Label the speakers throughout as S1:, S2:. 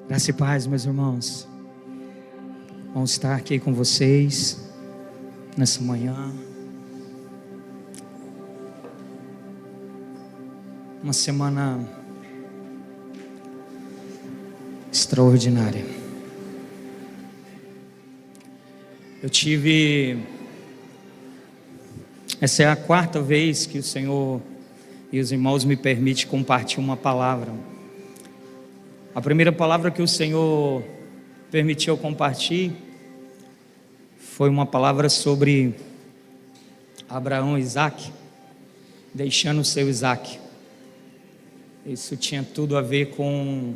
S1: Graça e paz, meus irmãos. Vamos estar aqui com vocês nessa manhã. Uma semana extraordinária. Essa é a quarta vez que o Senhor e os irmãos me permitem compartilhar uma palavra. A primeira palavra que o Senhor permitiu eu compartilhar foi uma palavra sobre Abraão e Isaac, deixando o seu Isaac. Isso tinha tudo a ver com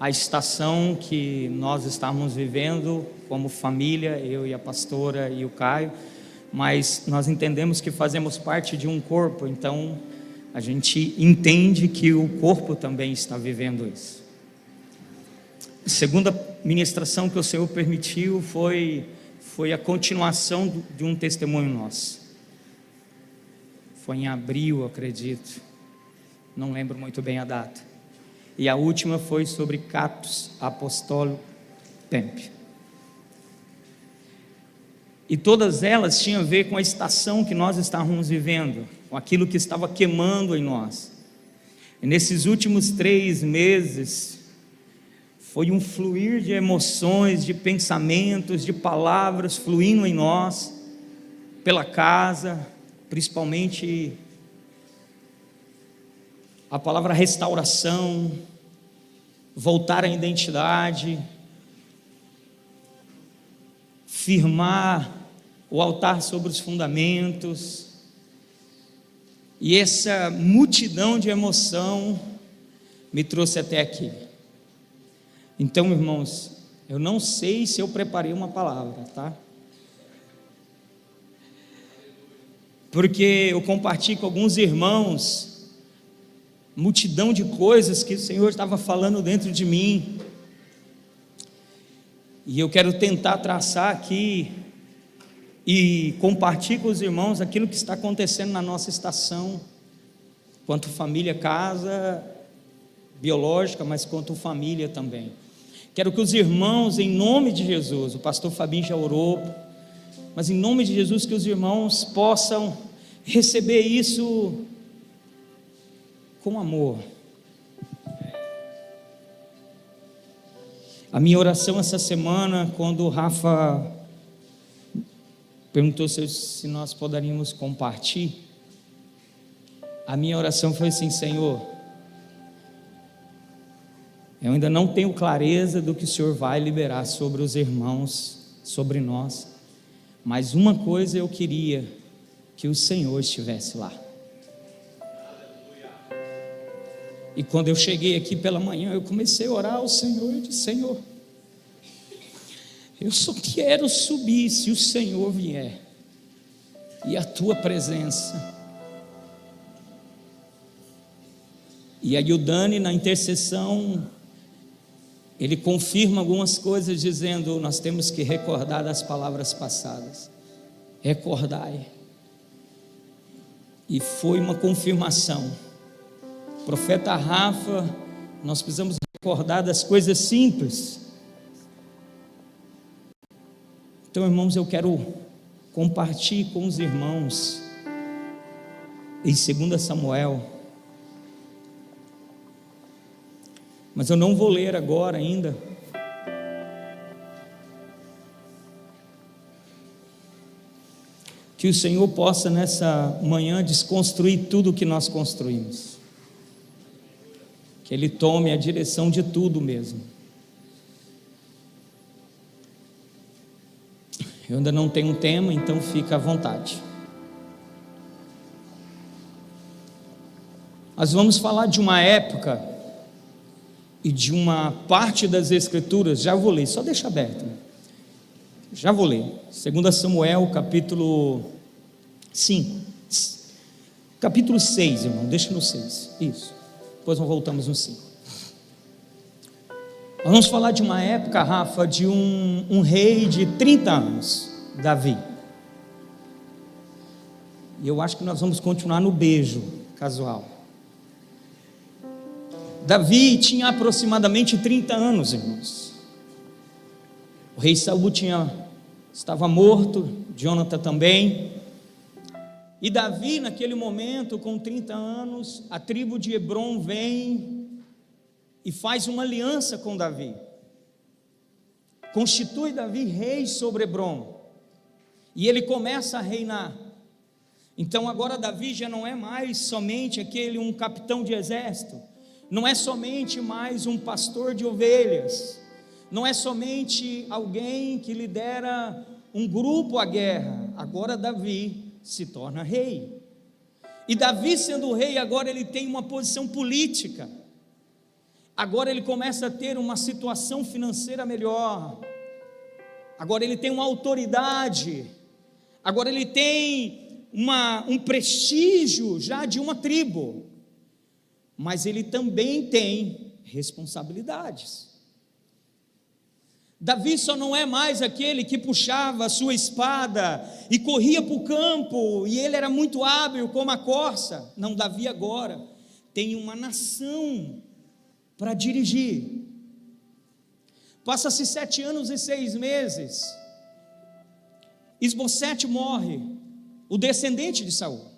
S1: a estação que nós estávamos vivendo como família, eu e a pastora e o Caio, mas nós entendemos que fazemos parte de um corpo, então a gente entende que o corpo também está vivendo isso. A segunda ministração que o Senhor permitiu foi a continuação de um testemunho nosso. Foi em abril, acredito, não lembro muito bem a data. E a última foi sobre Catos Apostólico Temp. E todas elas tinham a ver com a estação que nós estávamos vivendo, com aquilo que estava queimando em nós. E nesses últimos 3 meses, foi um fluir de emoções, de pensamentos, de palavras fluindo em nós, pela casa, principalmente a palavra restauração, voltar à identidade, firmar o altar sobre os fundamentos, e essa multidão de emoção me trouxe até aqui. Então, irmãos, eu não sei se eu preparei uma palavra, tá? Porque eu compartilho com alguns irmãos multidão de coisas que o Senhor estava falando dentro de mim, e eu quero tentar traçar aqui e compartilhar com os irmãos aquilo que está acontecendo na nossa estação, quanto família, casa biológica, mas quanto família também. Quero que os irmãos, em nome de Jesus, o pastor Fabinho já orou, mas em nome de Jesus, que os irmãos possam receber isso com amor. A minha oração essa semana, quando o Rafa perguntou se nós poderíamos compartilhar, a minha oração foi assim: Senhor, eu ainda não tenho clareza do que o Senhor vai liberar sobre os irmãos, sobre nós, mas uma coisa eu queria, que o Senhor estivesse lá. E quando eu cheguei aqui pela manhã, eu comecei a orar ao Senhor, eu disse: Senhor, eu só quero subir se o Senhor vier, e a Tua presença. E aí o Dani, na intercessão, ele confirma algumas coisas, dizendo: nós temos que recordar das palavras passadas, recordai. E foi uma confirmação. Profeta Rafa, nós precisamos recordar das coisas simples. Então, irmãos, eu quero compartilhar com os irmãos em 2 Samuel, mas eu não vou ler agora ainda. Que o Senhor possa nessa manhã desconstruir tudo o que nós construímos, que Ele tome a direção de tudo mesmo. Eu ainda não tenho um tema, então fica à vontade. Nós vamos falar de uma época e de uma parte das Escrituras. Já vou ler, só deixa aberto. Já vou ler. 2 Samuel, capítulo 5. Capítulo 6, irmão, deixa no 6. Isso. Depois nós voltamos no 5. Nós vamos falar de uma época, Rafa, de um rei de 30 anos, Davi. E eu acho que nós vamos continuar no beijo casual. Davi tinha aproximadamente 30 anos, irmãos. O rei Saul estava morto, Jonathan também. E Davi, naquele momento, com 30 anos, a tribo de Hebrom vem e faz uma aliança com Davi. Constitui Davi rei sobre Hebrom. E ele começa a reinar. Então agora Davi já não é mais somente um capitão de exército. Não é somente mais um pastor de ovelhas. Não é somente alguém que lidera um grupo à guerra. Agora Davi se torna rei. E Davi, sendo rei, agora ele tem uma posição política. Agora ele começa a ter uma situação financeira melhor. Agora ele tem uma autoridade. Agora ele tem um prestígio já de uma tribo. Mas ele também tem responsabilidades. Davi só não é mais aquele que puxava a sua espada e corria para o campo, e ele era muito hábil como a corça. Não, Davi agora tem uma nação para dirigir. Passa-se 7 anos e 6 meses, Isbosete morre, o descendente de Saul.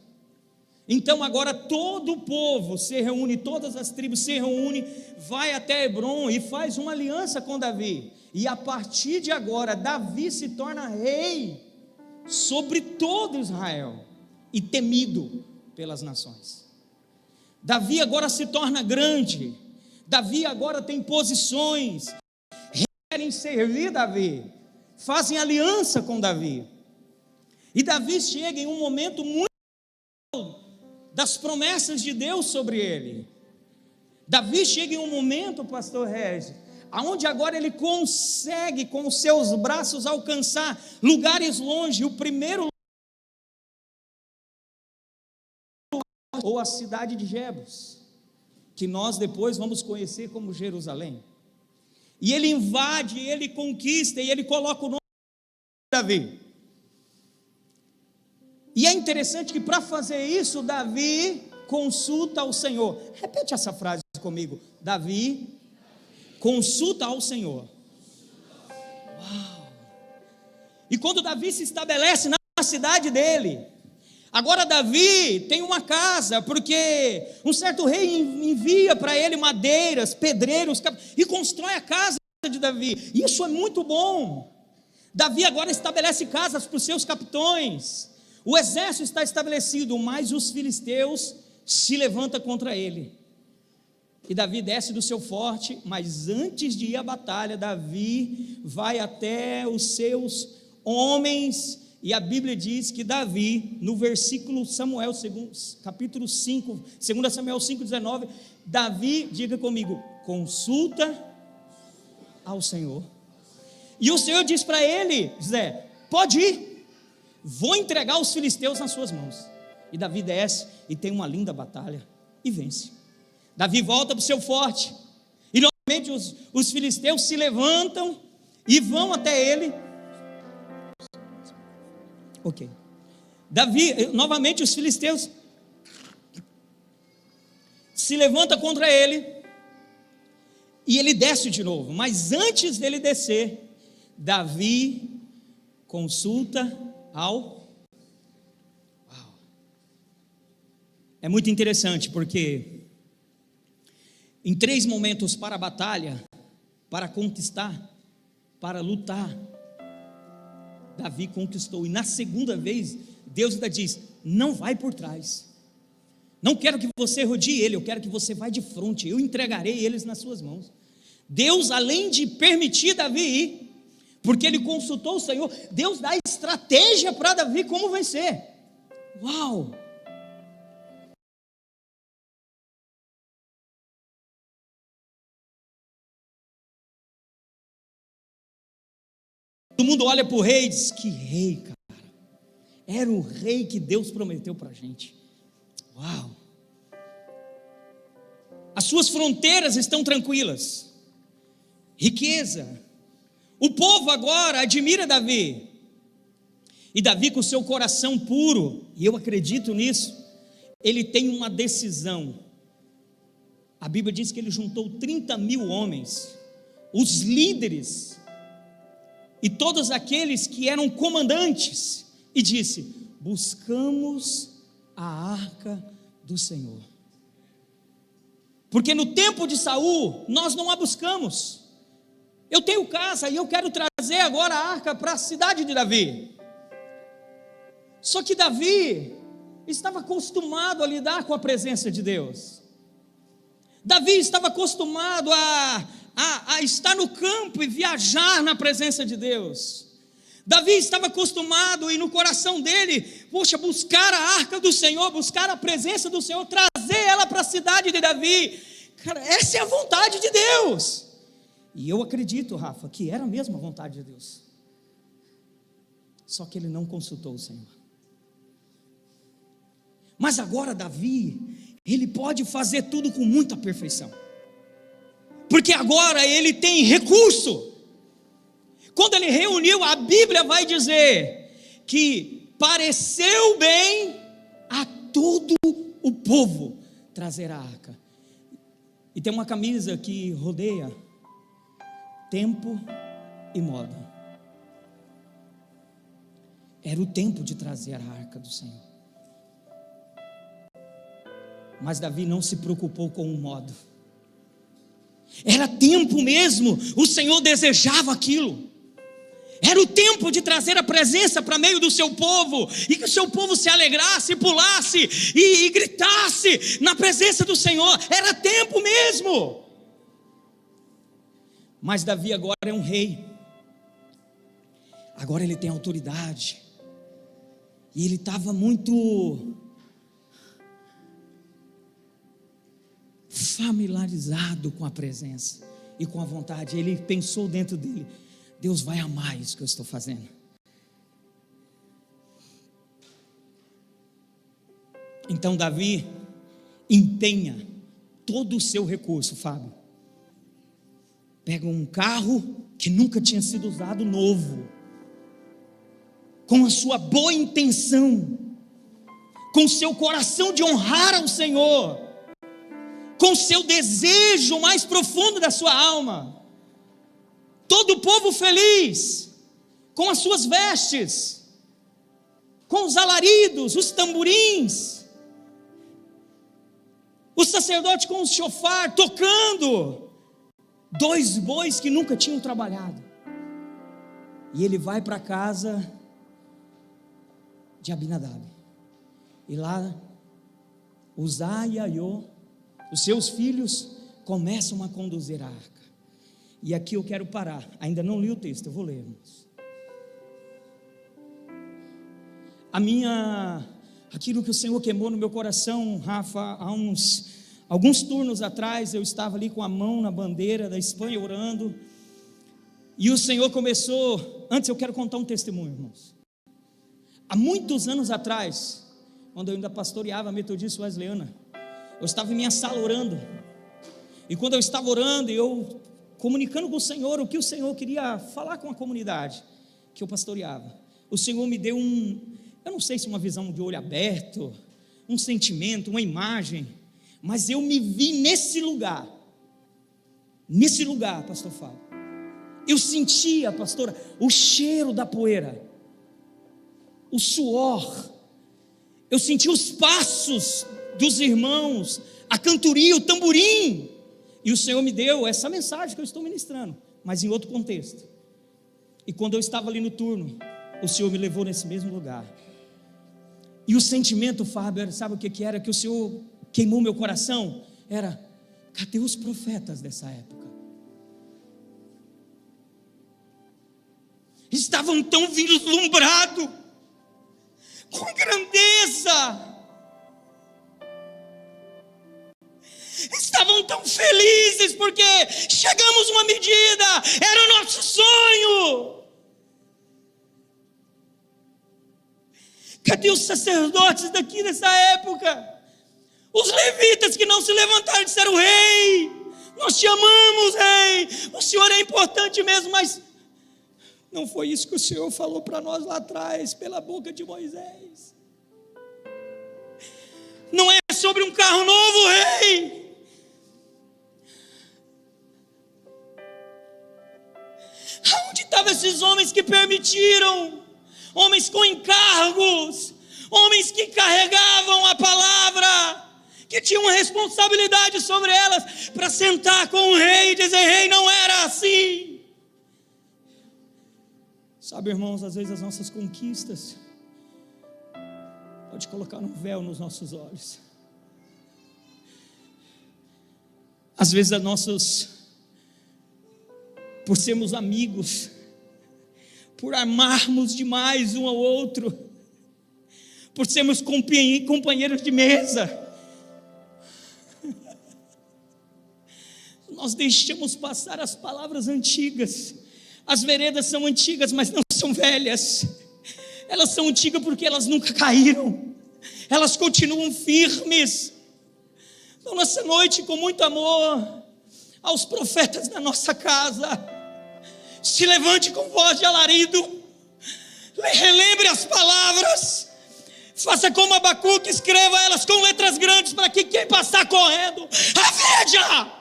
S1: Então agora todo o povo se reúne, todas as tribos se reúnem, vai até Hebrom e faz uma aliança com Davi. E a partir de agora, Davi se torna rei sobre todo Israel e temido pelas nações. Davi agora se torna grande. Davi agora tem posições. Querem servir Davi, fazem aliança com Davi. E Davi chega em um momento muito das promessas de Deus sobre ele. Davi chega em um momento, pastor Regis, aonde agora ele consegue com os seus braços alcançar lugares longe. O primeiro lugar, ou a cidade de Jebus, que nós depois vamos conhecer como Jerusalém. E ele invade, ele conquista, e ele coloca o nome de Davi. E é interessante que para fazer isso, Davi consulta ao Senhor. Repete essa frase comigo. Davi consulta ao Senhor. Uau! E quando Davi se estabelece na cidade dele, agora Davi tem uma casa, porque um certo rei envia para ele madeiras, pedreiros, e constrói a casa de Davi. Isso é muito bom. Davi agora estabelece casas para os seus capitões. O exército está estabelecido, mas os filisteus se levantam contra ele. E Davi desce do seu forte, mas antes de ir à batalha, Davi vai até os seus homens, e a Bíblia diz que Davi, no versículo Samuel, capítulo 5, 2 Samuel 5,19, Davi, diga comigo, consulta ao Senhor. E o Senhor diz para ele, Zé, pode ir, vou entregar os filisteus nas suas mãos. E Davi desce e tem uma linda batalha e vence. Davi volta para o seu forte, e novamente os filisteus se levantam e vão até ele. Ok. Davi, novamente os filisteus se levantam contra ele, e ele desce de novo. Mas antes dele descer, Davi consulta ao... Uau. É muito interessante, porque em 3 momentos para a batalha, para conquistar, para lutar, Davi conquistou. E na segunda vez, Deus ainda diz, não vai por trás, não quero que você rodie ele, eu quero que você vá de frente, eu entregarei eles nas suas mãos. Deus, além de permitir Davi ir, porque ele consultou o Senhor, Deus dá estratégia para Davi como vencer. Uau! Todo mundo olha para o rei e diz, que rei, cara, era o rei que Deus prometeu para a gente. Uau! As suas fronteiras estão tranquilas, riqueza. O povo agora admira Davi, e Davi, com o seu coração puro, e eu acredito nisso, ele tem uma decisão. A Bíblia diz que ele juntou 30.000 homens, os líderes e todos aqueles que eram comandantes, e disse: buscamos a arca do Senhor. Porque no tempo de Saul nós não a buscamos. Eu tenho casa e eu quero trazer agora a arca para a cidade de Davi. Só que Davi estava acostumado a lidar com a presença de Deus. Davi estava acostumado a estar no campo e viajar na presença de Deus. Davi estava acostumado, e no coração dele, buscar a arca do Senhor, buscar a presença do Senhor, trazer ela para a cidade de Davi. Cara, essa é a vontade de Deus. E eu acredito, Rafa, que era mesmo a vontade de Deus. Só que ele não consultou o Senhor. Mas agora Davi, ele pode fazer tudo com muita perfeição, porque agora ele tem recurso. Quando ele reuniu, a Bíblia vai dizer que pareceu bem a todo o povo trazer a arca. E tem uma camisa que rodeia tempo e moda. Era o tempo de trazer a arca do Senhor. Mas Davi não se preocupou com o modo. Era tempo mesmo, o Senhor desejava aquilo. Era o tempo de trazer a presença para meio do seu povo, e que o seu povo se alegrasse, pulasse e gritasse na presença do Senhor. Era tempo mesmo. Mas Davi agora é um rei. Agora ele tem autoridade. E ele estava muito familiarizado com a presença e com a vontade. Ele pensou dentro dele: Deus vai amar isso que eu estou fazendo. Então Davi empenha todo o seu recurso, Fábio. Pega um carro que nunca tinha sido usado, novo, com a sua boa intenção, com o seu coração de honrar ao Senhor, com o seu desejo mais profundo da sua alma. Todo o povo feliz, com as suas vestes, com os alaridos, os tamborins, o sacerdote com o chofar, tocando, 2 bois que nunca tinham trabalhado. E ele vai para a casa de Abinadab, e lá Uzá e Aiô, os seus filhos, começam a conduzir a arca. E aqui eu quero parar. Ainda não li o texto, eu vou ler, irmãos. Aquilo que o Senhor queimou no meu coração, Rafa, há alguns turnos atrás, eu estava ali com a mão na bandeira da Espanha orando, e o Senhor começou. Antes eu quero contar um testemunho, irmãos. Há muitos anos atrás, quando eu ainda pastoreava a Metodista Wesleyana, eu estava em minha sala orando, e quando eu estava orando, eu comunicando com o Senhor o que o Senhor queria falar com a comunidade que eu pastoreava, o Senhor me deu eu não sei se uma visão de olho aberto, um sentimento, uma imagem, mas eu me vi nesse lugar, pastor Fábio. Eu sentia, pastora, o cheiro da poeira, o suor, eu senti os passos dos irmãos, a cantoria, o tamborim, e o Senhor me deu essa mensagem que eu estou ministrando, mas em outro contexto. E quando eu estava ali no turno, o Senhor me levou nesse mesmo lugar, e o sentimento, Fábio, sabe o que era? Que o Senhor queimou meu coração, era: cadê os profetas dessa época? Estavam tão vislumbrados, com grandeza, estavam tão felizes, porque chegamos a uma medida, era o nosso sonho. Cadê os sacerdotes daqui dessa época? Os levitas que não se levantaram e disseram: rei, nós te amamos, rei, o Senhor é importante mesmo, mas não foi isso que o Senhor falou para nós lá atrás, pela boca de Moisés. Não é sobre um carro novo, rei, representava esses homens que permitiram, homens com encargos, homens que carregavam a palavra, que tinham uma responsabilidade sobre elas, para sentar com o rei e dizer: rei, não era assim. Sabe, irmãos, às vezes as nossas conquistas pode colocar um véu nos nossos olhos. Às vezes por sermos amigos, por amarmos demais um ao outro, por sermos companheiros de mesa, nós deixamos passar as palavras antigas. As veredas são antigas, mas não são velhas. Elas são antigas porque elas nunca caíram, elas continuam firmes. Então, nessa noite, com muito amor aos profetas da nossa casa, se levante com voz de alarido, relembre as palavras, faça como Abacuque, escreva elas com letras grandes, para que quem passar correndo a veja.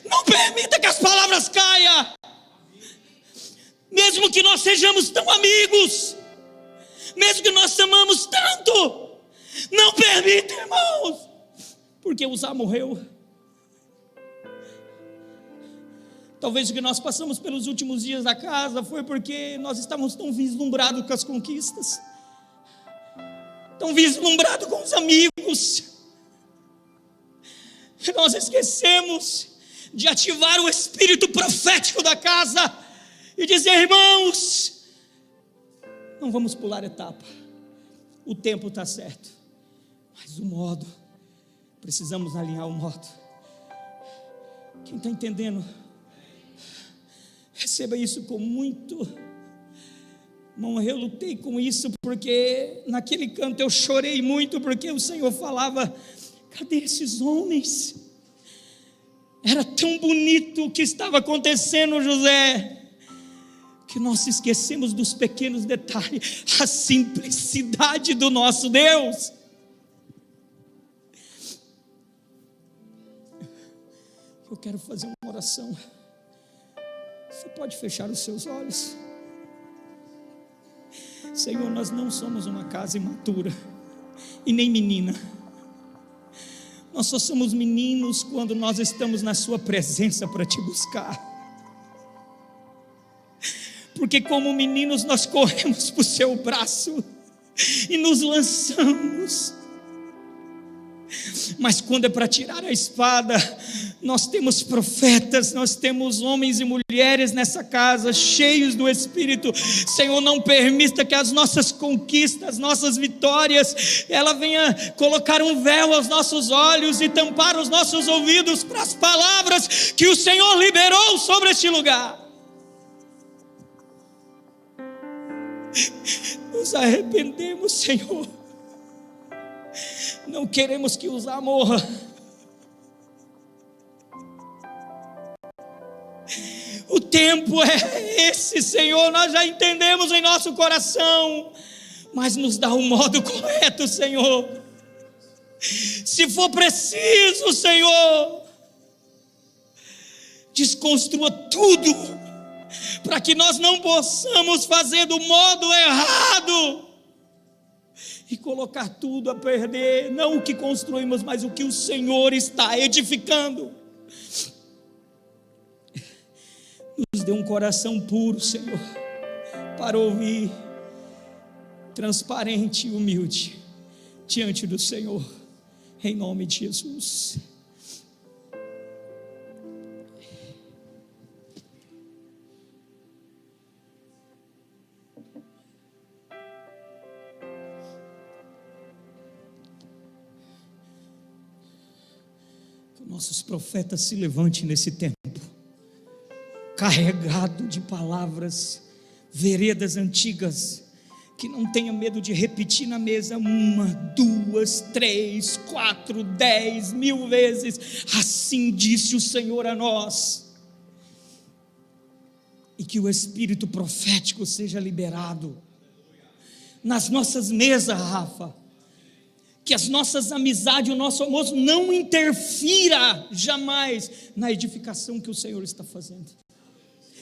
S1: Não permita que as palavras caiam, mesmo que nós sejamos tão amigos, mesmo que nós amamos tanto, não permita, irmãos, porque Uzá morreu. Talvez o que nós passamos pelos últimos dias da casa foi porque nós estávamos tão vislumbrados com as conquistas, tão vislumbrados com os amigos, que nós esquecemos de ativar o espírito profético da casa e dizer: irmãos, não vamos pular etapa, o tempo está certo, mas o modo, precisamos alinhar o modo. Quem está entendendo? Receba isso com muito. Não, eu lutei com isso, porque naquele canto eu chorei muito, porque o Senhor falava: cadê esses homens? Era tão bonito o que estava acontecendo, José, que nós esquecemos dos pequenos detalhes, a simplicidade do nosso Deus. Eu quero fazer uma oração. Você pode fechar os seus olhos. Senhor, nós não somos uma casa imatura e nem menina. Nós só somos meninos quando nós estamos na sua presença para te buscar. Porque como meninos nós corremos para o seu braço e nos lançamos. Mas quando é para tirar a espada, nós temos profetas, nós temos homens e mulheres nessa casa, cheios do Espírito. Senhor, não permita que as nossas conquistas, nossas vitórias, ela venha colocar um véu aos nossos olhos e tampar os nossos ouvidos para as palavras que o Senhor liberou sobre este lugar. Nos arrependemos, Senhor. Não queremos que Uzá morra. O tempo é esse, Senhor, nós já entendemos em nosso coração, mas nos dá um modo correto, Senhor. Se for preciso, Senhor, desconstrua tudo, para que nós não possamos fazer do modo errado e colocar tudo a perder, não o que construímos, mas o que o Senhor está edificando. Nos dê um coração puro, Senhor, para ouvir, transparente e humilde diante do Senhor, em nome de Jesus. Nossos profetas se levantem nesse tempo, carregado de palavras, veredas antigas, que não tenha medo de repetir na mesa 1, 2, 3, 4, 10, 1000 vezes, assim disse o Senhor a nós, e que o espírito profético seja liberado nas nossas mesas, Rafa, que as nossas amizades, o nosso almoço não interfira jamais na edificação que o Senhor está fazendo.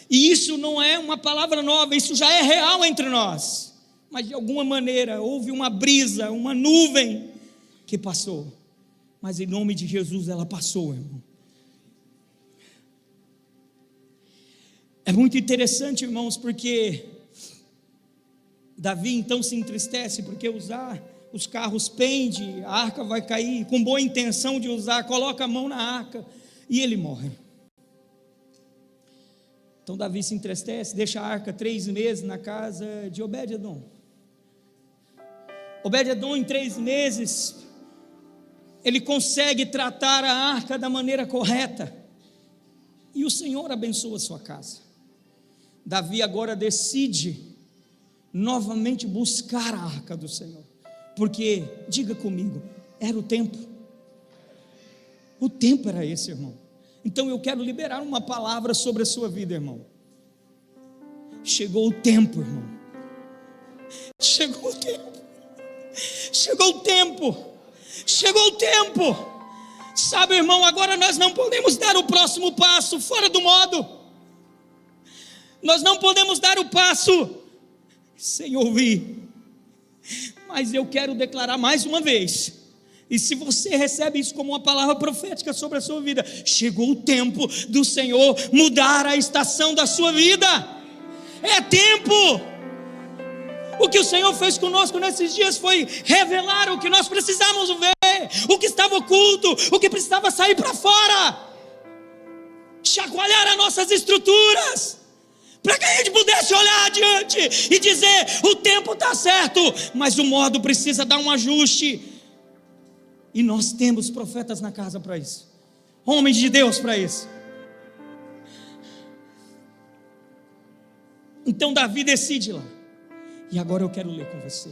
S1: E isso não é uma palavra nova, isso já é real entre nós. Mas de alguma maneira houve uma brisa, uma nuvem que passou. Mas em nome de Jesus ela passou, irmão. É muito interessante, irmãos, porque Davi então se entristece, porque os carros pendem, a arca vai cair, com boa intenção de usar, coloca a mão na arca e ele morre. Então Davi se entristece, deixa a arca 3 meses na casa de Obed-edom. Obed-edom, em 3 meses, ele consegue tratar a arca da maneira correta, e o Senhor abençoa a sua casa. Davi agora decide novamente buscar a arca do Senhor, porque, diga comigo, era o tempo era esse, irmão. Então eu quero liberar uma palavra sobre a sua vida, irmão. Chegou o tempo, irmão. Chegou o tempo. Chegou o tempo. Chegou o tempo. Sabe, irmão, agora nós não podemos dar o próximo passo fora do modo. Nós não podemos dar o passo sem ouvir. Mas eu quero declarar mais uma vez, e se você recebe isso como uma palavra profética sobre a sua vida, chegou o tempo do Senhor mudar a estação da sua vida. É tempo. O que o Senhor fez conosco nesses dias foi revelar o que nós precisávamos ver, o que estava oculto, o que precisava sair para fora, chacoalhar as nossas estruturas, para que a gente pudesse olhar adiante e dizer: o tempo está certo, mas o modo precisa dar um ajuste. E nós temos profetas na casa para isso, homens de Deus para isso. Então Davi decide lá, e agora eu quero ler com você.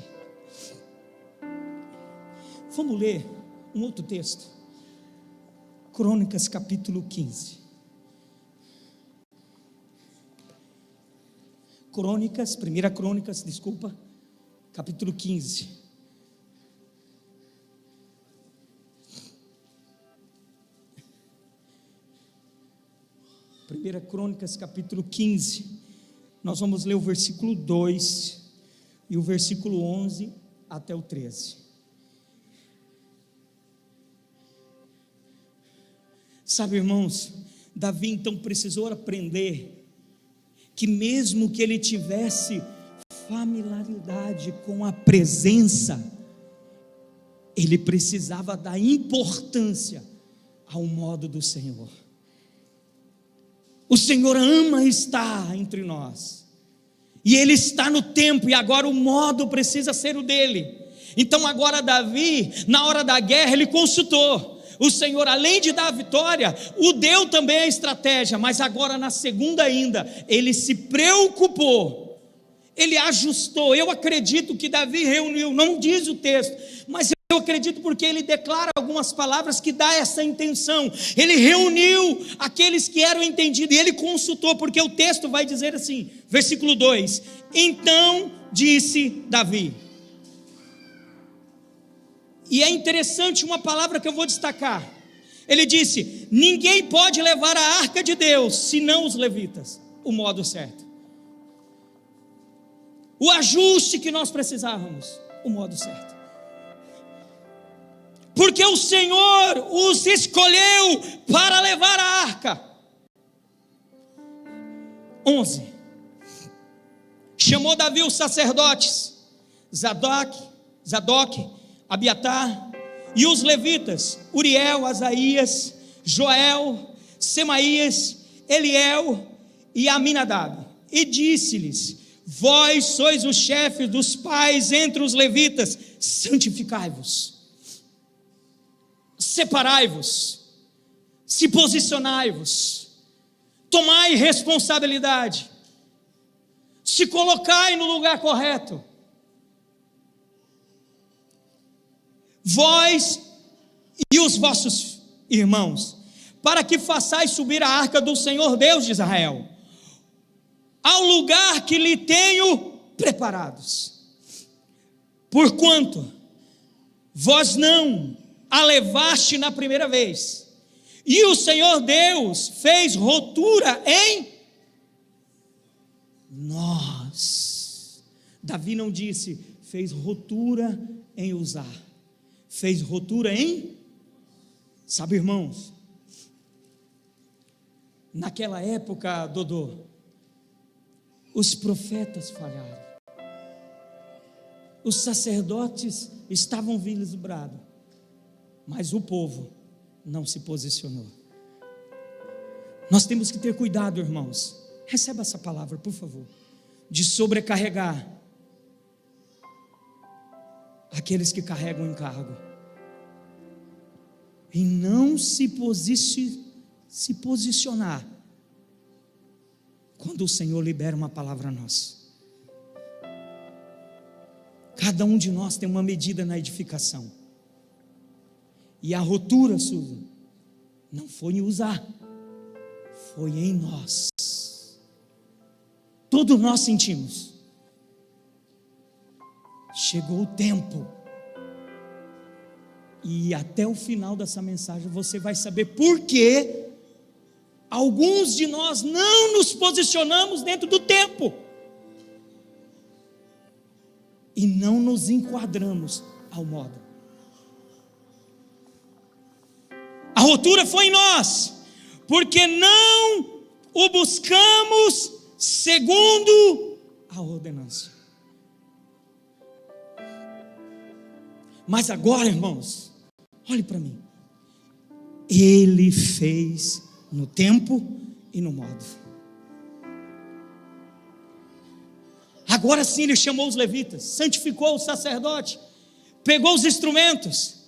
S1: Vamos ler um outro texto, Crônicas capítulo 15. Primeira Crônicas, capítulo 15. Primeira Crônicas, capítulo 15. Nós vamos ler o versículo 2 e o versículo 11 até o 13. Sabe, irmãos, Davi então precisou aprender que mesmo que ele tivesse familiaridade com a presença, ele precisava dar importância ao modo do Senhor. O Senhor ama estar entre nós, e Ele está no tempo, e agora o modo precisa ser o dele. Então agora Davi, na hora da guerra, ele consultou o Senhor, além de dar a vitória, o deu também a estratégia, mas agora na segunda ainda, ele se preocupou, ele ajustou. Eu acredito que Davi reuniu, não diz o texto, mas eu acredito porque ele declara algumas palavras que dá essa intenção. Ele reuniu aqueles que eram entendidos, e ele consultou, porque o texto vai dizer assim, versículo 2: então disse Davi. E é interessante uma palavra que eu vou destacar. Ele disse: ninguém pode levar a arca de Deus, senão os levitas. O modo certo, o ajuste que nós precisávamos, o modo certo. Porque o Senhor os escolheu para levar a arca. 11. Chamou Davi os sacerdotes Zadok, Abiatar, e os levitas, Uriel, Asaías, Joel, Semaías, Eliel e Aminadab, e disse-lhes: vós sois os chefes dos pais entre os levitas, santificai-vos, separai-vos, se posicionai-vos, tomai responsabilidade, se colocai no lugar correto, vós e os vossos irmãos, para que façais subir a arca do Senhor Deus de Israel, ao lugar que lhe tenho preparados, porquanto vós não a levaste na primeira vez, e o Senhor Deus fez rotura em nós. Davi não disse, fez rotura em usar, fez rotura em, sabe, irmãos, naquela época, Dodô, os profetas falharam, os sacerdotes estavam vislumbrados, mas o povo não se posicionou. Nós temos que ter cuidado, irmãos, receba essa palavra, por favor, de sobrecarregar aqueles que carregam o encargo, e não se posicionar quando o Senhor libera uma palavra a nós. Cada um de nós tem uma medida na edificação, e a rotura, Susan, não foi em usar, foi em nós. Todos nós sentimos. Chegou o tempo, e até o final dessa mensagem você vai saber por que alguns de nós não nos posicionamos dentro do tempo e não nos enquadramos ao modo. A rotura foi em nós, porque não o buscamos segundo a ordenança. Mas agora, irmãos, olhe para mim, Ele fez no tempo e no modo. Agora sim Ele chamou os levitas, santificou o sacerdote, pegou os instrumentos,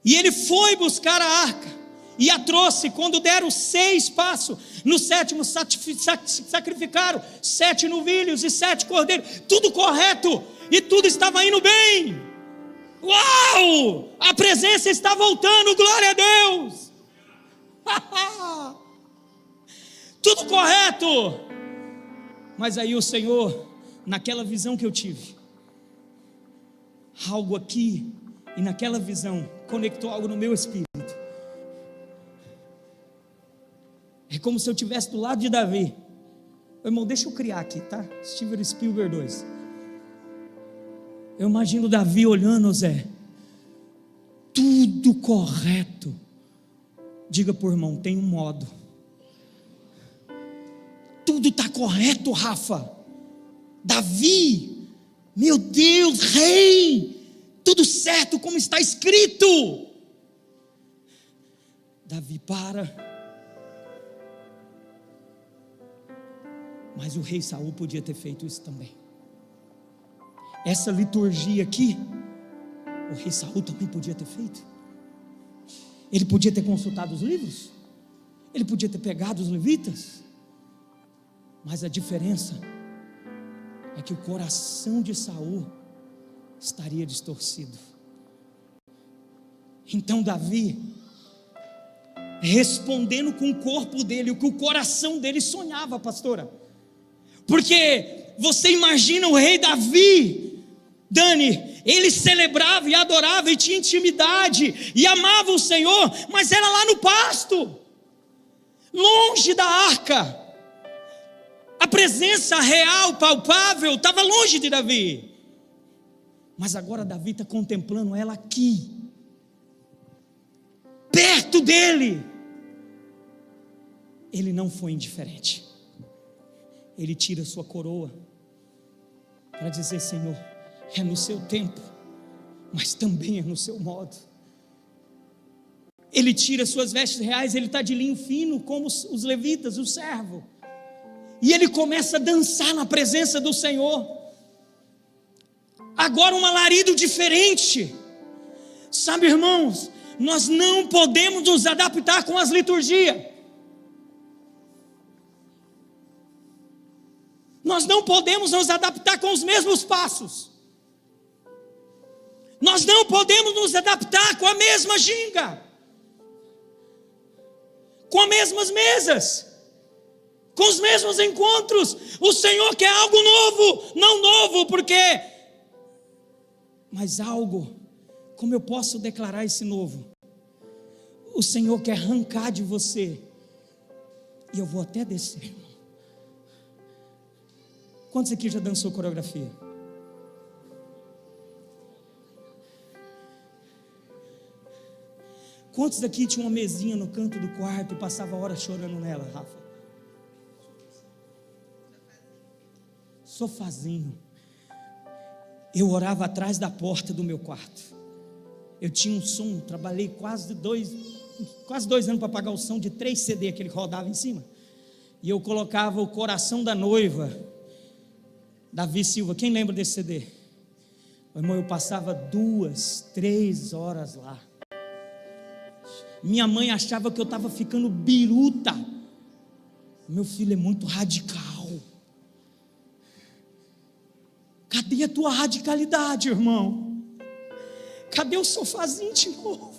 S1: e Ele foi buscar a arca, e a trouxe. Quando deram 6 passos, no 7º sacrificaram 7 novilhos e 7 cordeiros, tudo correto, e tudo estava indo bem. Uau! A presença está voltando, glória a Deus. Tudo correto. Mas aí o Senhor, naquela visão que eu tive, algo aqui, e naquela visão conectou algo no meu espírito. É como se eu estivesse do lado de Davi. Irmão, deixa eu criar aqui, tá? Steven Spielberg 2. Eu imagino Davi olhando, Zé, tudo correto. Diga por irmão, tem um modo. Tudo está correto, Rafa. Davi, meu Deus, rei, tudo certo como está escrito. Davi para. Mas o rei Saul podia ter feito isso também. Essa liturgia aqui, o rei Saul também podia ter feito. Ele podia ter consultado os livros, ele podia ter pegado os levitas, mas a diferença é que o coração de Saul estaria distorcido. Então Davi, respondendo com o corpo dele, o que o coração dele sonhava, pastora, porque você imagina o rei Davi, Dani, ele celebrava e adorava e tinha intimidade e amava o Senhor, mas era lá no pasto, longe da arca. A presença real, palpável, estava longe de Davi. Mas agora Davi está contemplando ela aqui, perto dele. Ele não foi indiferente. Ele tira sua coroa para dizer: Senhor, é no seu tempo, mas também é no seu modo. Ele tira suas vestes reais, ele está de linho fino, como os levitas, o servo, e ele começa a dançar na presença do Senhor. Agora um alarido diferente. Sabe, irmãos, nós não podemos nos adaptar com as liturgias. Nós não podemos nos adaptar com os mesmos passos. Nós não podemos nos adaptar com a mesma ginga, com as mesmas mesas, com os mesmos encontros. O Senhor quer algo novo, não novo, porque, mas algo, como eu posso declarar esse novo? O Senhor quer arrancar de você, e eu vou até descer, irmão. Quantos aqui já dançou coreografia? Quantos daqui tinham uma mesinha no canto do quarto e passava horas chorando nela, Rafa? Sofazinho. Eu orava atrás da porta do meu quarto. Eu tinha um som, trabalhei quase dois anos para pagar o som de 3 CD que ele rodava em cima. E eu colocava o Coração da Noiva, Davi Silva. Quem lembra desse CD? Meu irmão, eu passava 2, 3 horas lá. Minha mãe achava que eu estava ficando biruta. Meu filho é muito radical. Cadê a tua radicalidade, irmão? Cadê o sofazinho de novo?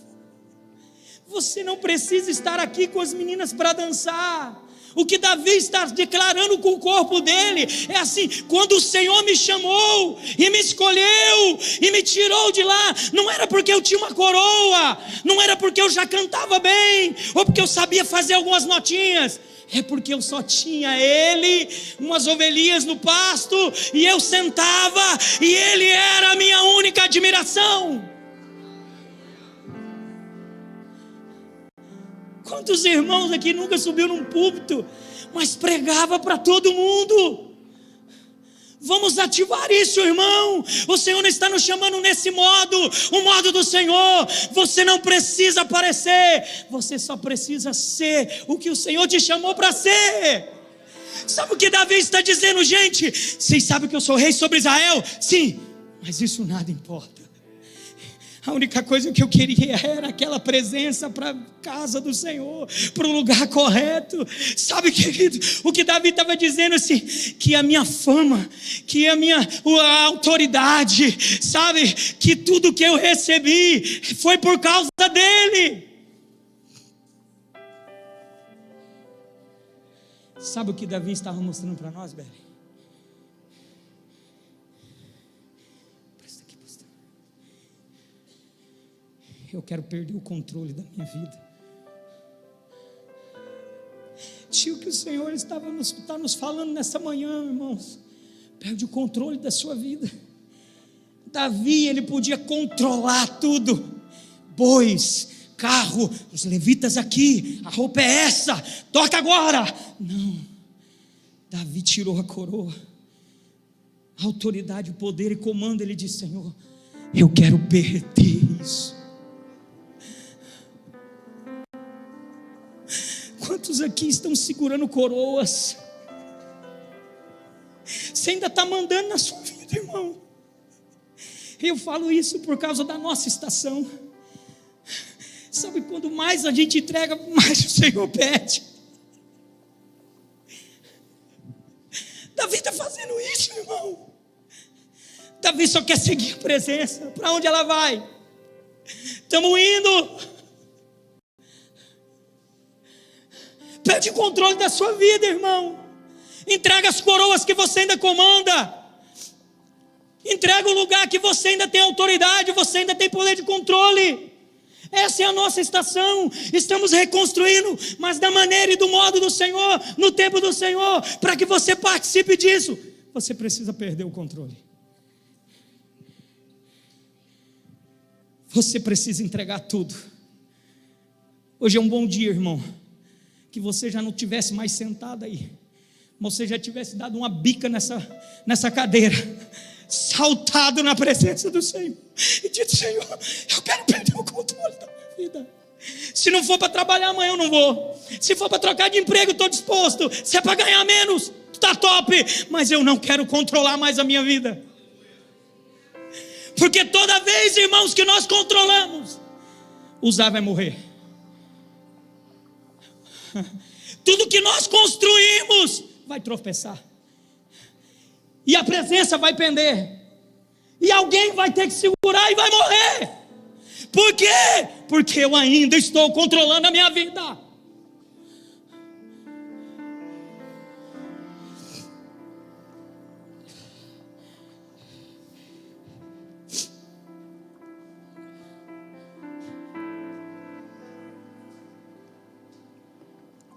S1: Você não precisa estar aqui com as meninas para dançar. O que Davi está declarando com o corpo dele é assim: quando o Senhor me chamou e me escolheu e me tirou de lá, não era porque eu tinha uma coroa, não era porque eu já cantava bem, ou porque eu sabia fazer algumas notinhas, é porque eu só tinha ele, umas ovelhinhas no pasto, e eu sentava, e ele era a minha única admiração. Quantos irmãos aqui nunca subiu num púlpito, mas pregava para todo mundo? Vamos ativar isso, irmão. O Senhor está nos chamando nesse modo, o modo do Senhor. Você não precisa aparecer, você só precisa ser o que o Senhor te chamou para ser. Sabe o que Davi está dizendo, gente? Vocês sabem que eu sou rei sobre Israel? Sim, mas isso nada importa. A única coisa que eu queria era aquela presença para a casa do Senhor, para o lugar correto. Sabe, querido, o que Davi estava dizendo assim, que a minha fama, que a autoridade, sabe, que tudo que eu recebi foi por causa dele. Sabe o que Davi estava mostrando para nós, Beli? Eu quero perder o controle da minha vida. Tio, que o Senhor está nos falando nessa manhã, irmãos. Perde o controle da sua vida. Davi, ele podia controlar tudo. Bois, carro, os levitas aqui, a roupa é essa, toca agora. Não, Davi tirou a coroa, a autoridade, o poder e comando. Ele disse: Senhor, eu quero perder isso. Quantos aqui estão segurando coroas? Você ainda está mandando na sua vida, irmão. Eu falo isso por causa da nossa estação. Sabe, quando mais a gente entrega, mais o Senhor pede. Davi está fazendo isso, irmão. Davi só quer seguir a presença. Para onde ela vai? Estamos indo. Perde o controle da sua vida, irmão. Entrega as coroas que você ainda comanda. Entrega o lugar que você ainda tem autoridade, você ainda tem poder de controle. Essa é a nossa estação. Estamos reconstruindo, mas da maneira e do modo do Senhor, no tempo do Senhor. Para que você participe disso, você precisa perder o controle. Você precisa entregar tudo. Hoje é um bom dia, irmão, que você já não tivesse mais sentado aí, você já tivesse dado uma bica nessa cadeira, saltado na presença do Senhor e dito: Senhor, eu quero perder o controle da minha vida. Se não for para trabalhar amanhã, eu não vou. Se for para trocar de emprego, estou disposto. Se é para ganhar menos, está top, mas eu não quero controlar mais a minha vida. Porque toda vez, irmãos, que nós controlamos, o Zá vai morrer. Tudo que nós construímos vai tropeçar, e a presença vai pender, e alguém vai ter que segurar e vai morrer. Por quê? Porque eu ainda estou controlando a minha vida.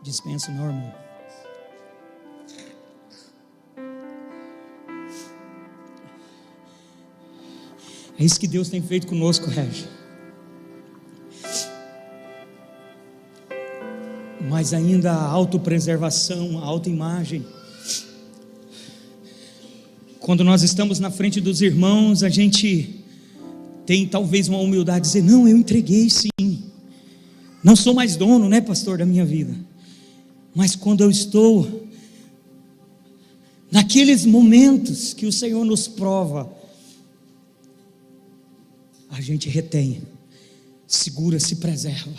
S1: Dispensa não, irmão. É isso que Deus tem feito conosco, Regi. Mas ainda a autopreservação, a autoimagem. Quando nós estamos na frente dos irmãos, a gente tem talvez uma humildade de dizer: não, eu entreguei sim, não sou mais dono, né, pastor, da minha vida. Mas quando eu estou naqueles momentos que o Senhor nos prova, a gente retém, segura, se preserva.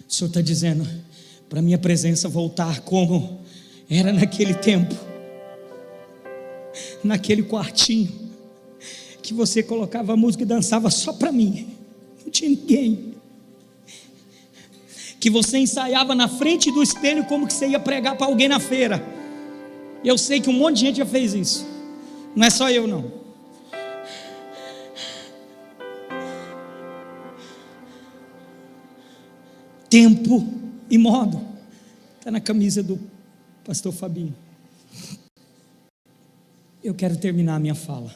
S1: O Senhor está dizendo para a minha presença voltar como era naquele tempo, naquele quartinho que você colocava a música e dançava só para mim, não tinha ninguém, que você ensaiava na frente do espelho como que você ia pregar para alguém na feira. Eu sei que um monte de gente já fez isso, não é só eu não. Tempo e modo, está na camisa do pastor Fabinho. Eu quero terminar a minha fala.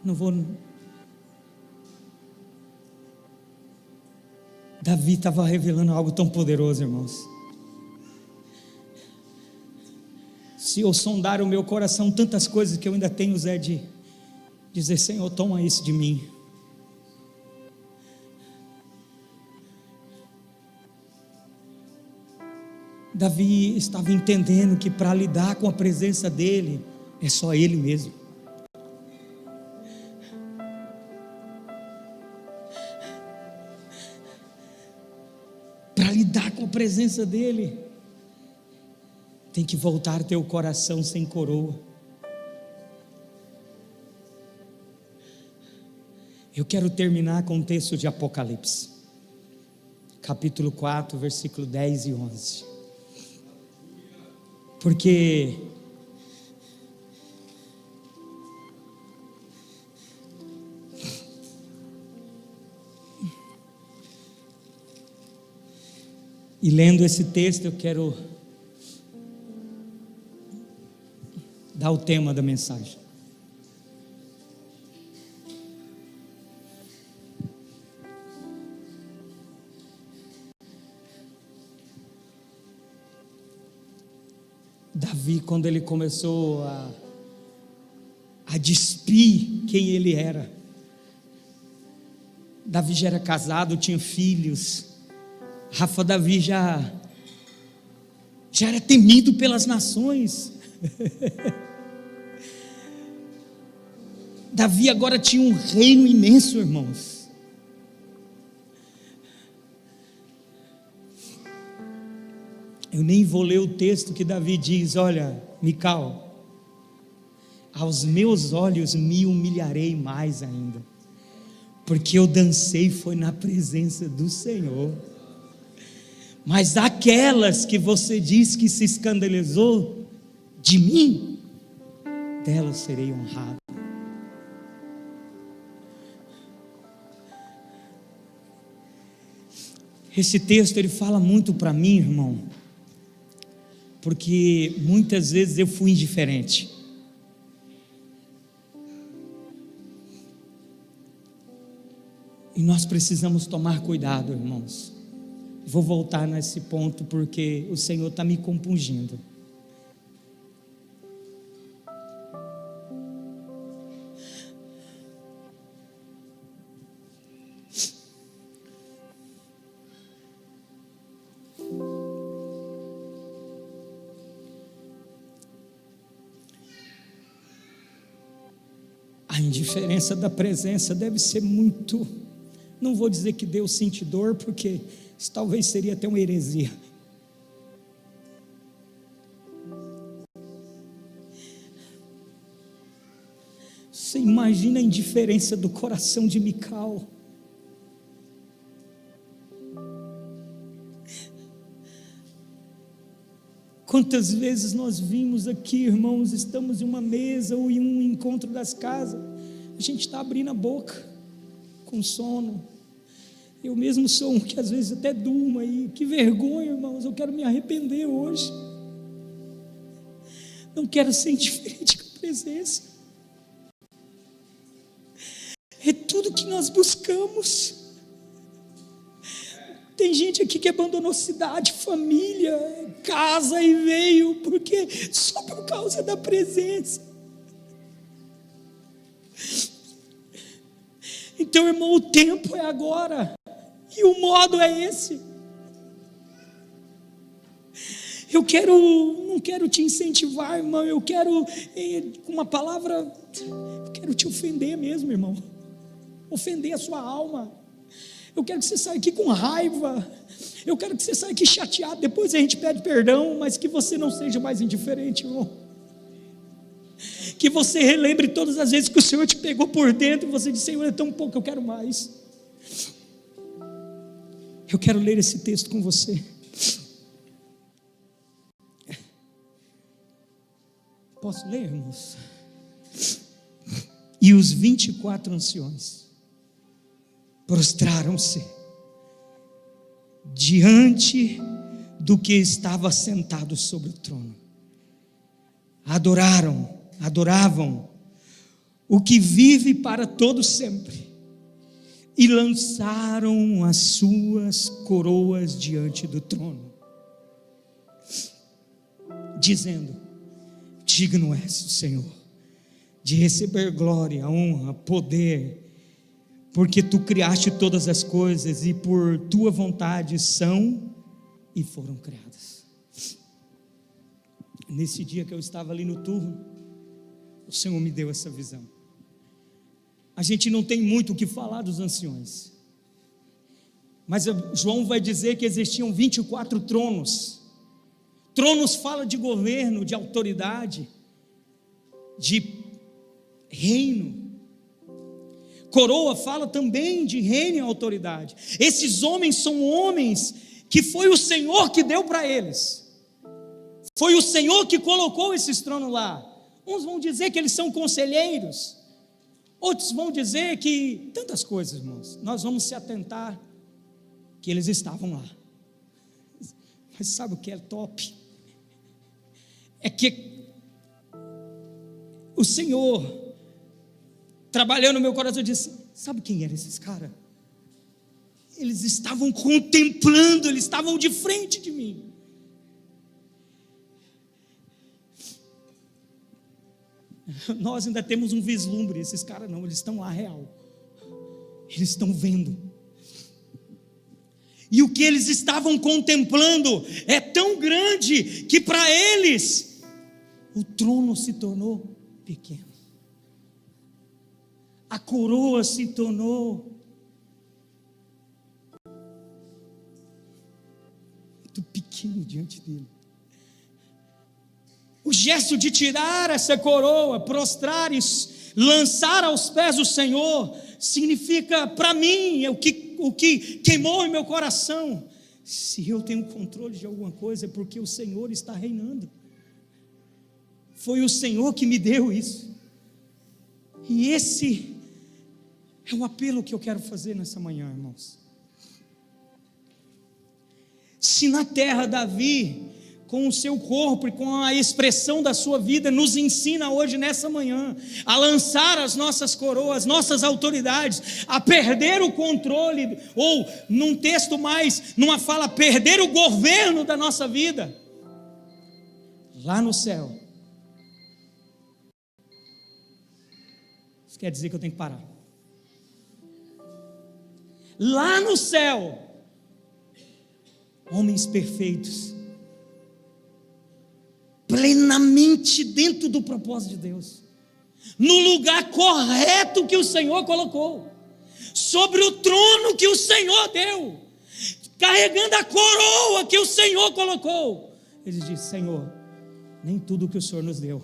S1: Não vou. Davi estava revelando algo tão poderoso, irmãos. Se eu sondar o meu coração, tantas coisas que eu ainda tenho, Zé, de dizer: Senhor, toma isso de mim. Davi estava entendendo que para lidar com a presença dele, é só ele mesmo. Para lidar com a presença dele, tem que voltar teu coração sem coroa. Eu quero terminar com o texto de Apocalipse, capítulo 4, versículo 10 e 11. Porque e lendo esse texto, eu quero dar o tema da mensagem. Davi, quando ele começou a despir quem ele era, Davi já era casado, tinha filhos. Davi já era temido pelas nações. Davi agora tinha um reino imenso, irmãos. Eu nem vou ler o texto que Davi diz: olha, Mical, aos meus olhos me humilharei mais ainda, porque eu dancei foi na presença do Senhor. Mas aquelas que você diz que se escandalizou de mim, delas serei honrado. Esse texto ele fala muito para mim, irmão, porque muitas vezes eu fui indiferente. E nós precisamos tomar cuidado, irmãos. Vou voltar nesse ponto porque o Senhor está me compungindo. A indiferença da presença deve ser muito. Não vou dizer que Deus sente dor, porque isso talvez seria até uma heresia. Você imagina a indiferença do coração de Mical. Quantas vezes nós vimos aqui, irmãos, estamos em uma mesa ou em um encontro das casas, A gente está abrindo a boca com sono. Eu mesmo sou um que às vezes até durmo aí. Que vergonha, irmãos, eu quero me arrepender hoje. Não quero ser indiferente com a presença. É tudo que nós buscamos. Tem gente aqui que abandonou cidade, família, casa e veio, porque só por causa da presença. Então, irmão, o tempo é agora, e o modo é esse. Não quero te incentivar, irmão, eu quero, com uma palavra, eu quero te ofender mesmo, irmão, ofender a sua alma. Eu quero que você saia aqui com raiva, eu quero que você saia aqui chateado, depois a gente pede perdão, mas que você não seja mais indiferente, irmão. Que você relembre todas as vezes que o Senhor te pegou por dentro e você disse: Senhor, é tão pouco, eu quero mais. Eu quero ler esse texto com você. Posso ler, irmãos? E os 24 anciões prostraram-se diante do que estava sentado sobre o trono. Adoravam o que vive para todo sempre, e lançaram as suas coroas diante do trono, dizendo: digno és o Senhor de receber glória, honra, poder, porque tu criaste todas as coisas e por tua vontade são e foram criadas. Nesse dia que eu estava ali no turno, o Senhor me deu essa visão. A gente não tem muito o que falar dos anciões, mas João vai dizer que existiam 24 tronos. Tronos fala de governo, de autoridade, de reino. Coroa fala também de reino e autoridade. Esses homens são homens que foi o Senhor que deu para eles. Foi o Senhor que colocou esses tronos lá. Uns vão dizer que eles são conselheiros, outros vão dizer que tantas coisas, irmãos. Nós vamos se atentar que eles estavam lá. Mas sabe o que é top? É que o Senhor trabalhando no meu coração, eu disse: sabe quem eram esses caras? Eles estavam contemplando, eles estavam de frente de mim. Nós ainda temos um vislumbre, esses caras não, eles estão lá real. Eles estão vendo. E o que eles estavam contemplando é tão grande que para eles o trono se tornou pequeno. A coroa se tornou muito pequeno diante dele. O gesto de tirar essa coroa, prostrar e lançar aos pés do Senhor, significa para mim, o que queimou em meu coração: se eu tenho controle de alguma coisa, é porque o Senhor está reinando. Foi o Senhor que me deu isso. E esse é o apelo que eu quero fazer nessa manhã, irmãos. Se na terra Davi, com o seu corpo e com a expressão da sua vida, nos ensina hoje nessa manhã a lançar as nossas coroas, nossas autoridades, a perder o controle, ou num texto mais, numa fala, perder o governo da nossa vida, lá no céu. Isso quer dizer que eu tenho que parar. Lá no céu, homens perfeitos, plenamente dentro do propósito de Deus, no lugar correto que o Senhor colocou, sobre o trono que o Senhor deu, carregando a coroa que o Senhor colocou. Ele diz: Senhor, nem tudo que o Senhor nos deu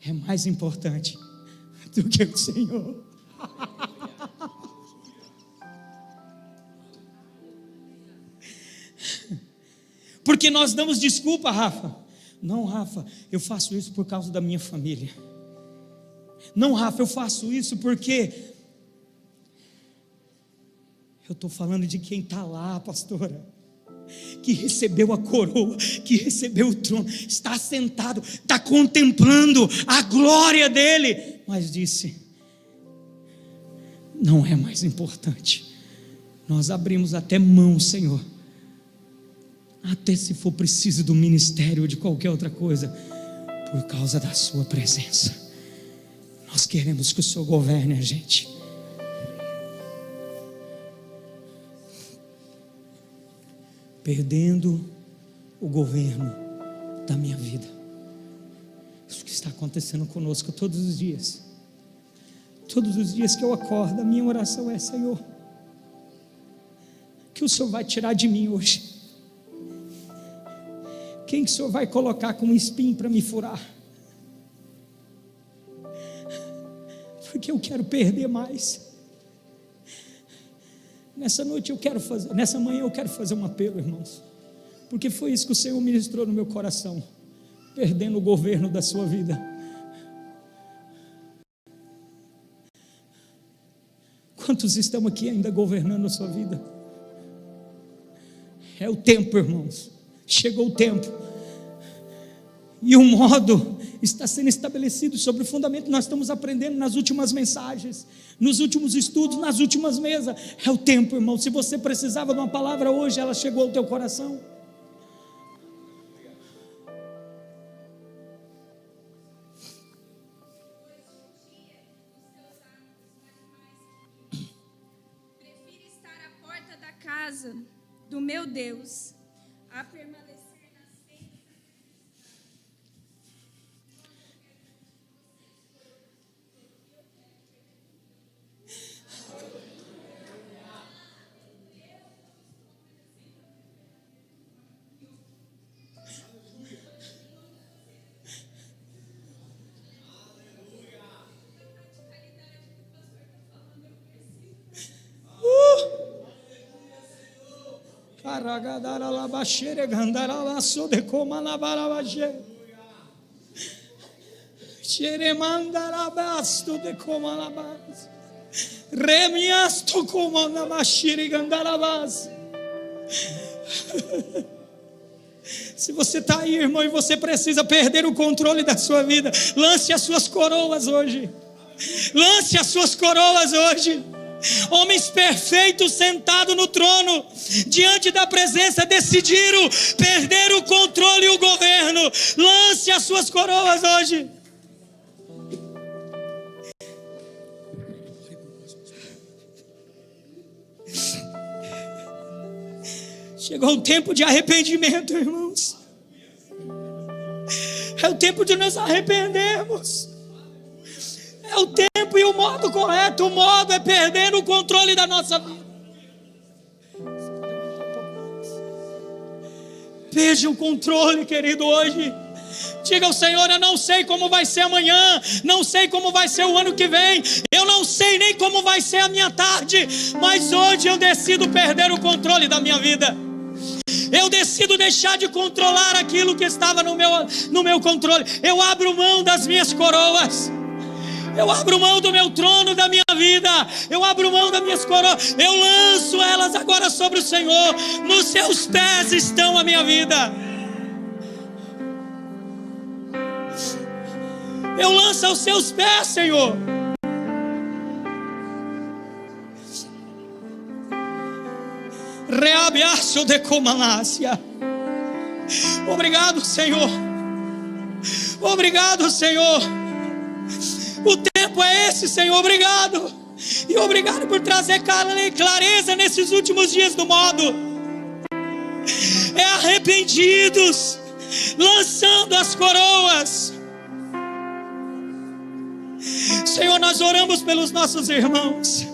S1: é mais importante do que o Senhor. Porque nós damos desculpa, Rafa. Não, Rafa, eu faço isso por causa da minha família. Não, Rafa, eu faço isso porque eu estou falando de quem está lá, pastora, que recebeu a coroa, que recebeu o trono, está sentado, está contemplando a glória dele, mas disse: não é mais importante. Nós abrimos até mão, Senhor, até se for preciso do ministério ou de qualquer outra coisa, por causa da sua presença. Nós queremos que o Senhor governe a gente. Perdendo o governo da minha vida. Isso que está acontecendo conosco todos os dias. Todos os dias que eu acordo, a minha oração é: Senhor, que o Senhor vai tirar de mim hoje? Quem que o Senhor vai colocar com um espinho para me furar? Porque eu quero perder mais. Nessa manhã eu quero fazer um apelo, irmãos, porque foi isso que o Senhor ministrou no meu coração. Perdendo o governo da sua vida. Quantos estão aqui ainda governando a sua vida? É o tempo, irmãos. Chegou o tempo. E o modo está sendo estabelecido sobre o fundamento. Nós estamos aprendendo nas últimas mensagens, nos últimos estudos, nas últimas mesas. É o tempo, irmão. Se você precisava de uma palavra hoje, ela chegou ao teu coração.
S2: Prefiro estar à porta da casa do meu Deus a permanecer nas tendas.
S1: Se você está aí, irmão, e você precisa perder o controle da sua vida, lance as suas coroas hoje. Lance as suas coroas hoje. Homens perfeitos sentados no trono, diante da presença, decidiram perder o controle e o governo. Lance as suas coroas hoje. Chegou o tempo de arrependimento, irmãos. É o tempo de nos arrependermos. É o tempo e o modo correto. O modo é perder o controle da nossa vida. Perde o controle, querido, hoje. Diga ao Senhor: eu não sei como vai ser amanhã, não sei como vai ser o ano que vem, eu não sei nem como vai ser a minha tarde, mas hoje eu decido perder o controle da minha vida. Eu decido deixar de controlar aquilo que estava no meu controle. Eu abro mão das minhas coroas. Eu abro mão do meu trono, da minha vida. Eu abro mão das minhas coroas. Eu lanço elas agora sobre o Senhor. Nos seus pés estão a minha vida. Eu lanço aos seus pés, Senhor. Reabiaço de comalácia. Obrigado, Senhor. Obrigado, Senhor. O tempo é esse, Senhor. Obrigado. E obrigado por trazer clareza nesses últimos dias do modo. É arrependidos, lançando as coroas. Senhor, nós oramos pelos nossos irmãos.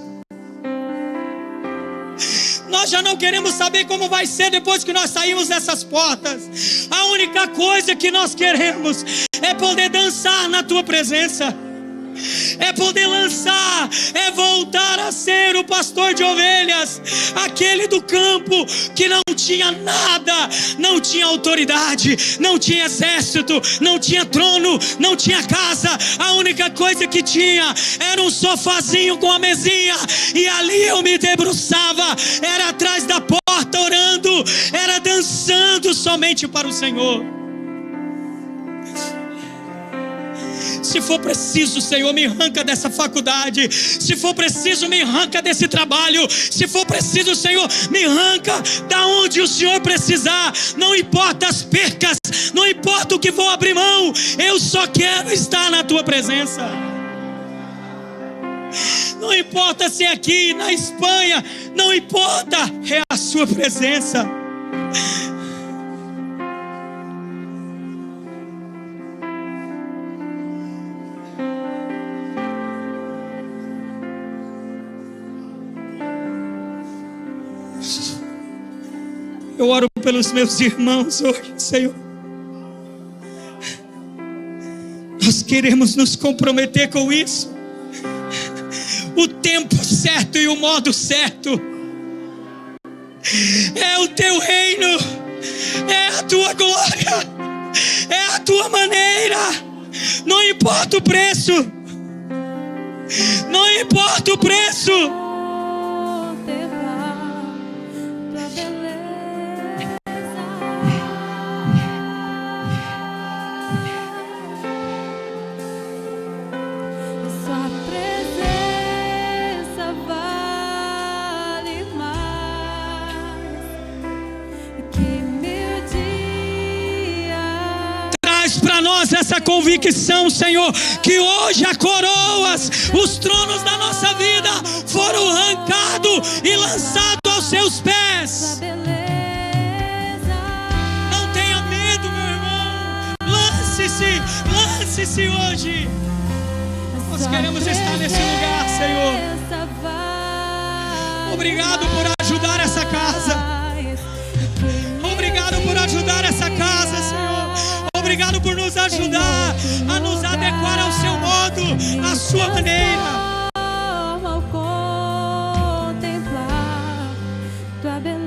S1: Nós já não queremos saber como vai ser depois que nós saímos dessas portas. A única coisa que nós queremos é poder dançar na Tua presença. é poder lançar, é voltar a ser o pastor de ovelhas, aquele do campo que não tinha nada, não tinha autoridade, não tinha exército, não tinha trono, não tinha casa. A única coisa que tinha era um sofazinho com a mesinha, e ali eu me debruçava, era atrás da porta orando, era dançando somente para o Senhor. Se for preciso, Senhor, me arranca dessa faculdade. Se for preciso, me arranca desse trabalho. Se for preciso, Senhor, me arranca da onde o Senhor precisar. Não importa as percas, não importa o que vou abrir mão, eu só quero estar na tua presença. Não importa se é aqui na Espanha, não importa, é a sua presença. Eu oro pelos meus irmãos hoje, Senhor. Nós queremos nos comprometer com isso. O tempo certo e o modo certo. É o teu reino, é a tua glória, é a tua maneira. Não importa o preço, não importa o preço. Essa convicção, Senhor, que hoje as coroas, os tronos da nossa vida foram arrancados e lançados aos seus pés. Não tenha medo, meu irmão. Lance-se hoje. Nós queremos estar nesse lugar, Senhor. Obrigado por ajudar essa casa. Obrigado por ajudar essa casa, Senhor. Obrigado por nos ajudar a nos adequar ao seu modo, à sua maneira.
S3: Ao contemplar tua beleza.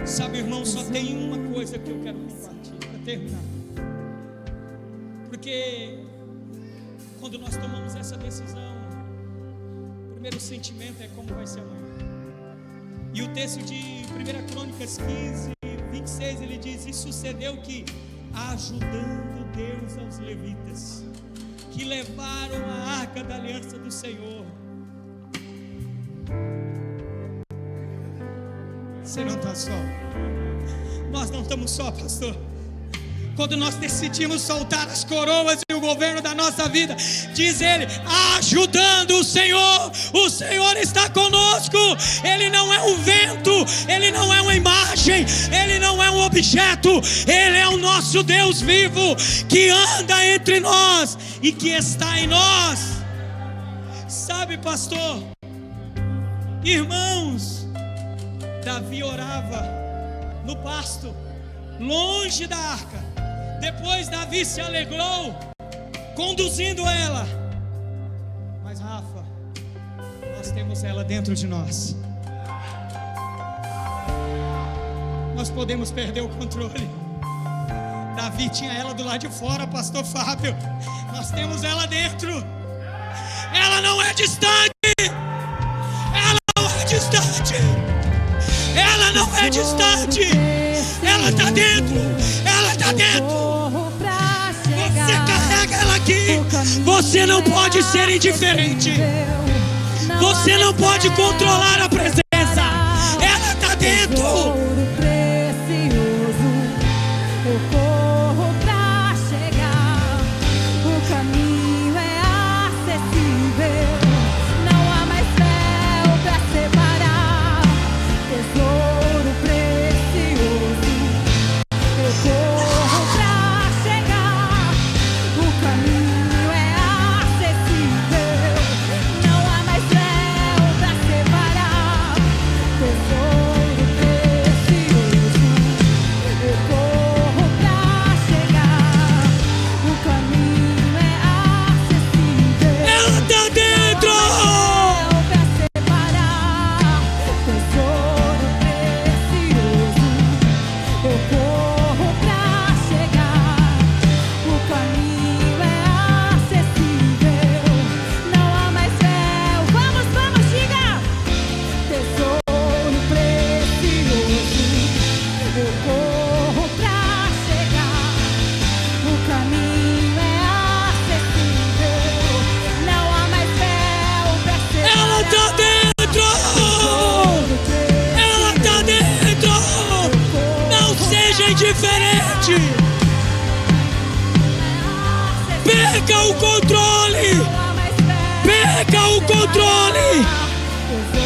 S1: Sabe, irmão, só tem uma coisa que eu quero compartilhar para terminar. Porque quando nós tomamos essa decisão, o primeiro sentimento é como vai ser amanhã. E o texto de 1 Crônicas 15, 26, ele diz: e sucedeu que, ajudando Deus aos levitas, que levaram a arca da aliança do Senhor. Você não está só. Nós não estamos só, pastor. Quando nós decidimos soltar as coroas e o governo da nossa vida, diz ele, ajudando o Senhor está conosco. Ele não é um vento, ele não é uma imagem, ele não é um objeto, ele é o nosso Deus vivo, que anda entre nós e que está em nós. Sabe, pastor, irmãos, Davi orava no pasto, longe da arca. Depois Davi se alegrou conduzindo ela. Mas Rafa, nós temos ela dentro de nós. Nós podemos perder o controle. Davi tinha ela do lado de fora, pastor Fábio. Nós temos ela dentro. Ela não é distante. Ela não é distante. Ela não é distante. Ela está dentro. Ela está dentro. Você carrega ela aqui. Você não pode ser indiferente. Você não pode controlar a presença. Ela está dentro. hoje. Perca o controle. Perca o controle.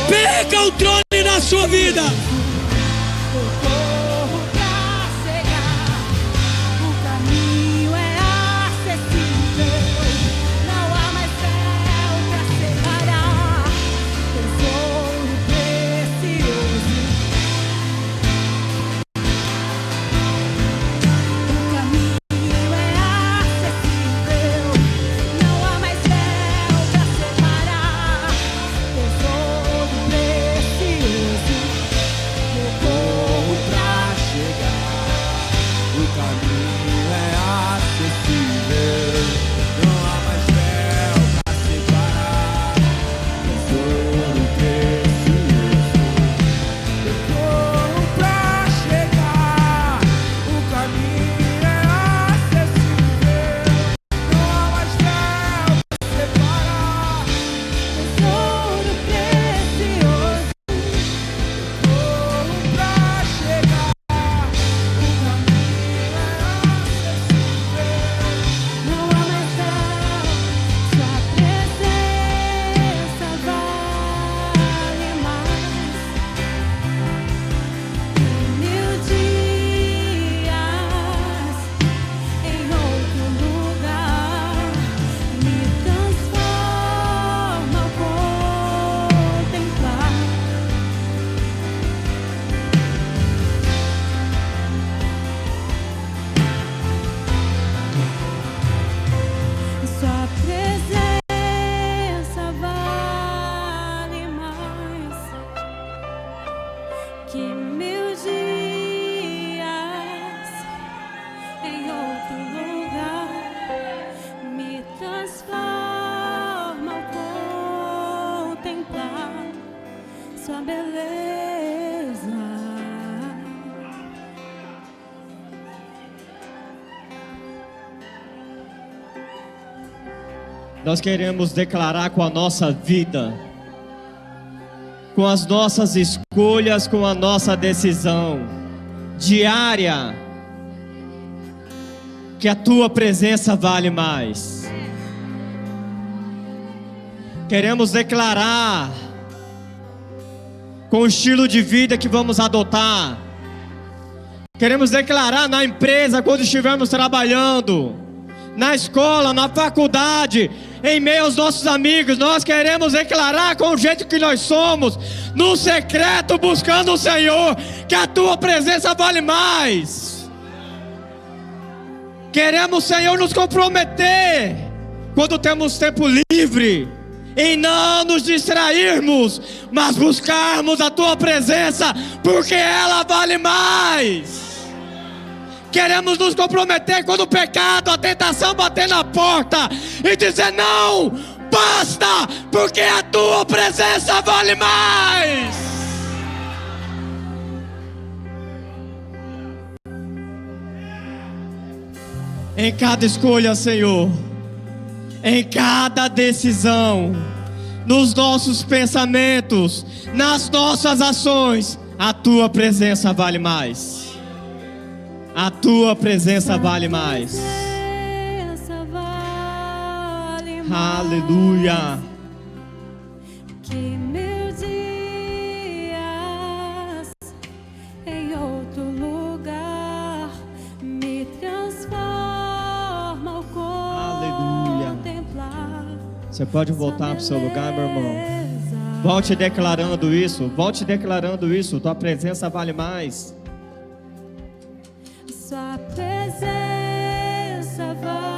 S1: Perca o controle na sua vida.
S3: Sua beleza.
S4: Nós queremos declarar com a nossa vida, com as nossas escolhas, com a nossa decisão diária, que a tua presença vale mais. Queremos declarar com o estilo de vida que vamos adotar. Queremos declarar na empresa, quando estivermos trabalhando, na escola, na faculdade, em meio aos nossos amigos. Nós queremos declarar com o jeito que nós somos, no secreto, buscando o Senhor, que a tua presença vale mais. Queremos, Senhor, nos comprometer, quando temos tempo livre, em não nos distrairmos, mas buscarmos a tua presença, porque ela vale mais. Queremos nos comprometer quando o pecado, a tentação bater na porta, e dizer não, basta, porque a tua presença vale mais. Em cada escolha, Senhor, em cada decisão, nos nossos pensamentos, nas nossas ações, a tua presença vale mais. A tua presença vale mais. Aleluia.
S3: Que meus dias em outro lugar me transforma ao contemplar.
S4: Você pode voltar para o seu lugar, meu irmão. Volte declarando isso. Volte declarando isso. Tua presença vale mais.
S3: Sua presença vale